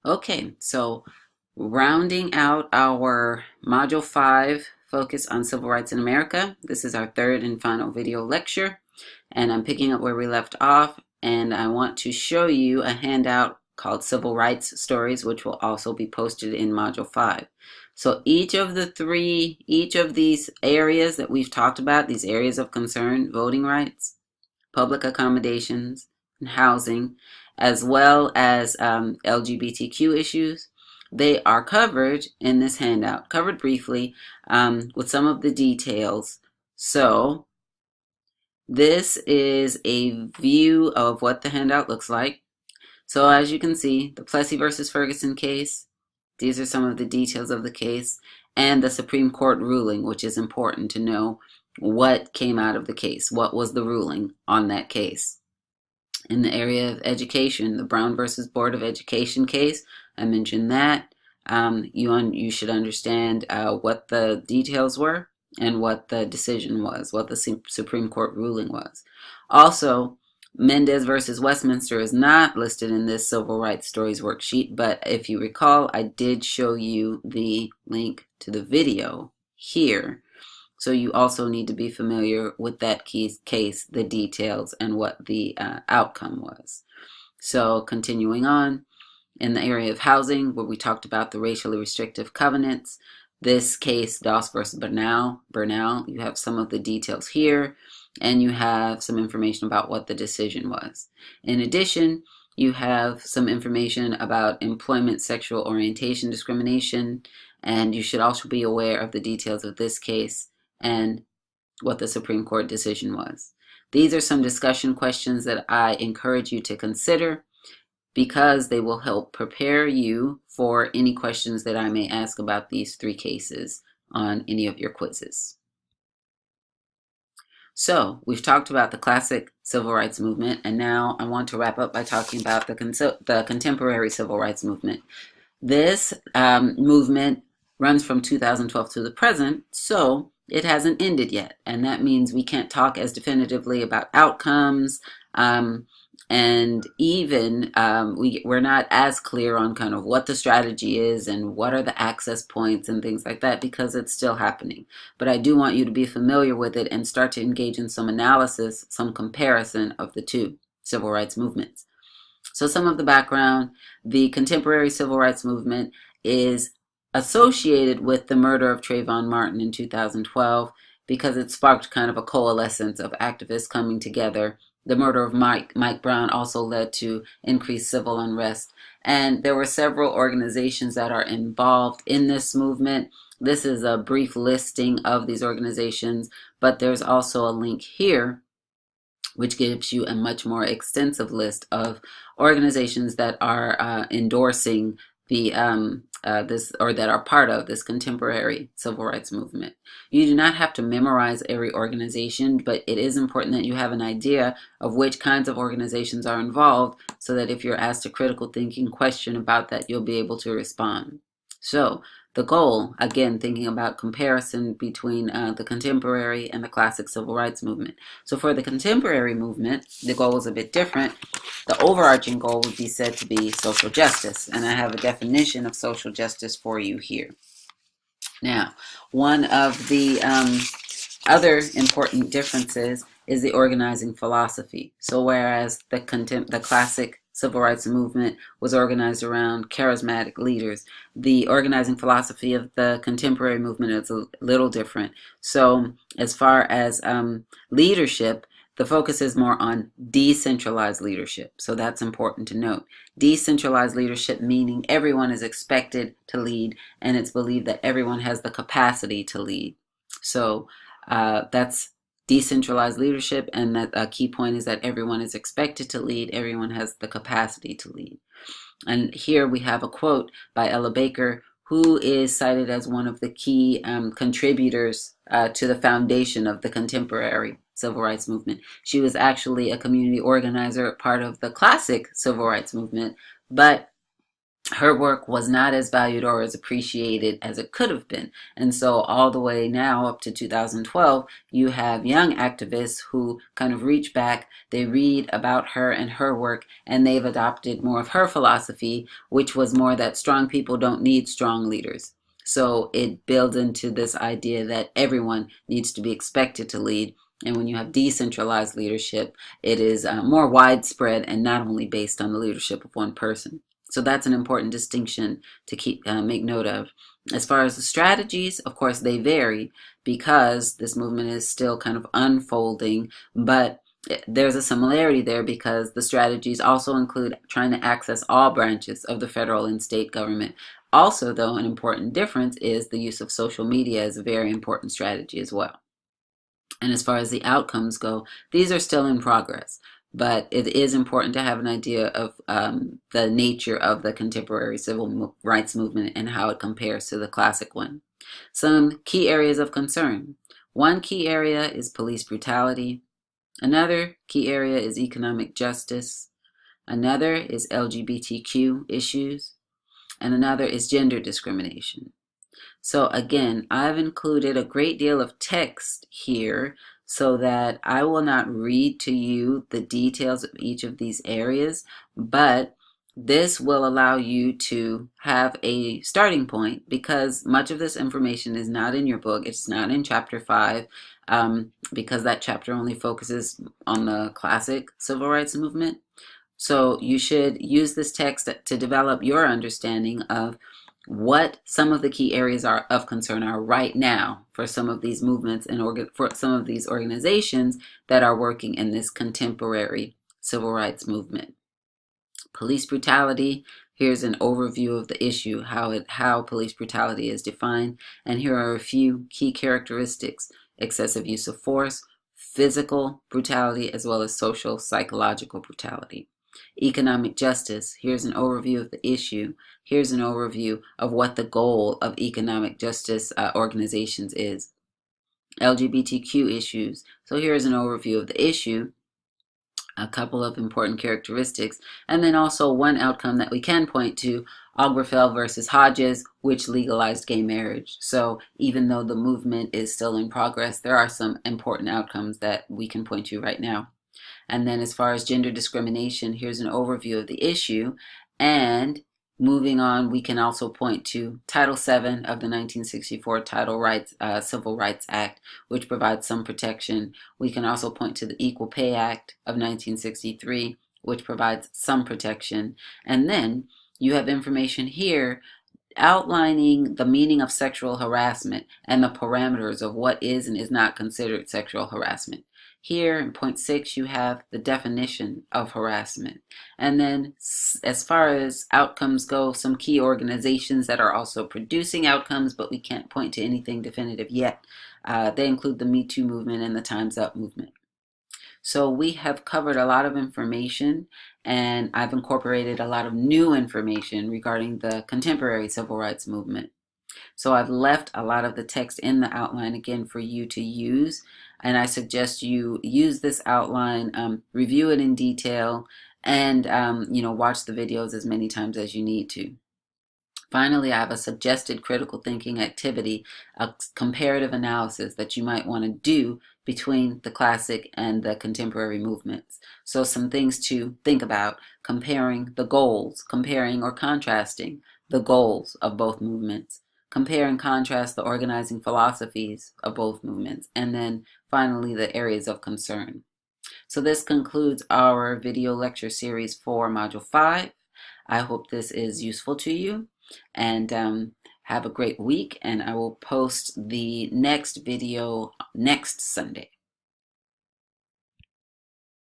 Okay, so rounding out our Module 5 focus on civil rights in America, this is our third and final video lecture, and I'm picking up where we left off, and I want to show you a handout called Civil Rights Stories, which will also be posted in Module 5. So each of these areas that we've talked about, these areas of concern, voting rights, public accommodations, and housing, as well as LGBTQ issues. They are covered in this handout, covered briefly with some of the details. So this is a view of what the handout looks like. So as you can see, the Plessy versus Ferguson case, these are some of the details of the case, and the Supreme Court ruling, which is important to know what came out of the case, what was the ruling on that case. In the area of education, the Brown versus Board of Education case, I mentioned that. You should understand what the details were and what the decision was, what the Supreme Court ruling was. Also, Mendez versus Westminster is not listed in this Civil Rights Stories worksheet, but if you recall, I did show you the link to the video here. So you also need to be familiar with that case, the details, and what the outcome was. So continuing on, in the area of housing, where we talked about the racially restrictive covenants, this case, Doss versus Bernal, you have some of the details here, and you have some information about what the decision was. In addition, you have some information about employment sexual orientation discrimination, and you should also be aware of the details of this case and what the Supreme Court decision was. These are some discussion questions that I encourage you to consider because they will help prepare you for any questions that I may ask about these three cases on any of your quizzes. So we've talked about the classic civil rights movement, and now I want to wrap up by talking about the contemporary civil rights movement. This movement runs from 2012 to the present, so it hasn't ended yet, and that means we can't talk as definitively about outcomes, and even we're not as clear on kind of what the strategy is and what are the access points and things like that because it's still happening. But I do want you to be familiar with it and start to engage in some analysis, some comparison of the two civil rights movements. So some of the background, the contemporary civil rights movement is associated with the murder of Trayvon Martin in 2012 because it sparked kind of a coalescence of activists coming together. The murder of Mike Brown also led to increased civil unrest. And there were several organizations that are involved in this movement. This is a brief listing of these organizations, but there's also a link here which gives you a much more extensive list of organizations that are endorsing the this or that are part of this contemporary civil rights movement. You do not have to memorize every organization, but it is important that you have an idea of which kinds of organizations are involved so that if you're asked a critical thinking question about that, you'll be able to respond. So the goal, again, thinking about comparison between the contemporary and the classic civil rights movement. So for the contemporary movement, the goal is a bit different. The overarching goal would be said to be social justice, and I have a definition of social justice for you here. Now, one of the other important differences is the organizing philosophy. So whereas the classic civil rights movement was organized around charismatic leaders, the organizing philosophy of the contemporary movement is a little different. So as far as leadership, the focus is more on decentralized leadership. So that's important to note. Decentralized leadership meaning everyone is expected to lead, and it's believed that everyone has the capacity to lead. So that's decentralized leadership, and that a key point is that everyone is expected to lead, everyone has the capacity to lead. And here we have a quote by Ella Baker, who is cited as one of the key contributors to the foundation of the contemporary civil rights movement. She was actually a community organizer, part of the classic civil rights movement, but her work was not as valued or as appreciated as it could have been. And so all the way now up to 2012, you have young activists who kind of reach back, they read about her and her work, and they've adopted more of her philosophy, which was more that strong people don't need strong leaders. So it builds into this idea that everyone needs to be expected to lead. And when you have decentralized leadership, it is more widespread and not only based on the leadership of one person. So that's an important distinction to make note of. As far as the strategies, of course, they vary because this movement is still kind of unfolding, but there's a similarity there because the strategies also include trying to access all branches of the federal and state government. Also, though, an important difference is the use of social media as a very important strategy as well. And as far as the outcomes go, these are still in progress. But it is important to have an idea of the nature of the contemporary civil rights movement and how it compares to the classic one. Some key areas of concern. One key area is police brutality. Another key area is economic justice. Another is LGBTQ issues. And another is gender discrimination. So again, I've included a great deal of text here so that I will not read to you the details of each of these areas, but this will allow you to have a starting point because much of this information is not in your book. It's not in chapter 5 because that chapter only focuses on the classic civil rights movement. So you should use this text to develop your understanding of what some of the key areas of concern are right now for some of these movements and for some of these organizations that are working in this contemporary civil rights movement. Police brutality. Here's an overview of the issue, how police brutality is defined, and here are a few key characteristics: excessive use of force, physical brutality, as well as social psychological brutality. Economic justice. Here's an overview of the issue. Here's an overview of what the goal of economic justice organizations is. LGBTQ issues. So here's an overview of the issue, a couple of important characteristics, and then also one outcome that we can point to, Obergefell versus Hodges, which legalized gay marriage. So even though the movement is still in progress, there are some important outcomes that we can point to right now. And then as far as gender discrimination, here's an overview of the issue. And moving on, we can also point to Title VII of the 1964 Civil Rights Act, which provides some protection. We can also point to the Equal Pay Act of 1963, which provides some protection. And then you have information here outlining the meaning of sexual harassment and the parameters of what is and is not considered sexual harassment. Here in point 6, you have the definition of harassment. And then as far as outcomes go, some key organizations that are also producing outcomes, but we can't point to anything definitive yet. They include the Me Too movement and the Time's Up movement. So we have covered a lot of information, and I've incorporated a lot of new information regarding the contemporary civil rights movement. So I've left a lot of the text in the outline again for you to use, and I suggest you use this outline, review it in detail, and watch the videos as many times as you need to. Finally, I have a suggested critical thinking activity, a comparative analysis that you might want to do between the classic and the contemporary movements. So some things to think about: comparing the goals, comparing or contrasting the goals of both movements, compare and contrast the organizing philosophies of both movements, and then finally the areas of concern. So this concludes our video lecture series for Module 5. I hope this is useful to you, and have a great week, and I will post the next video next Sunday.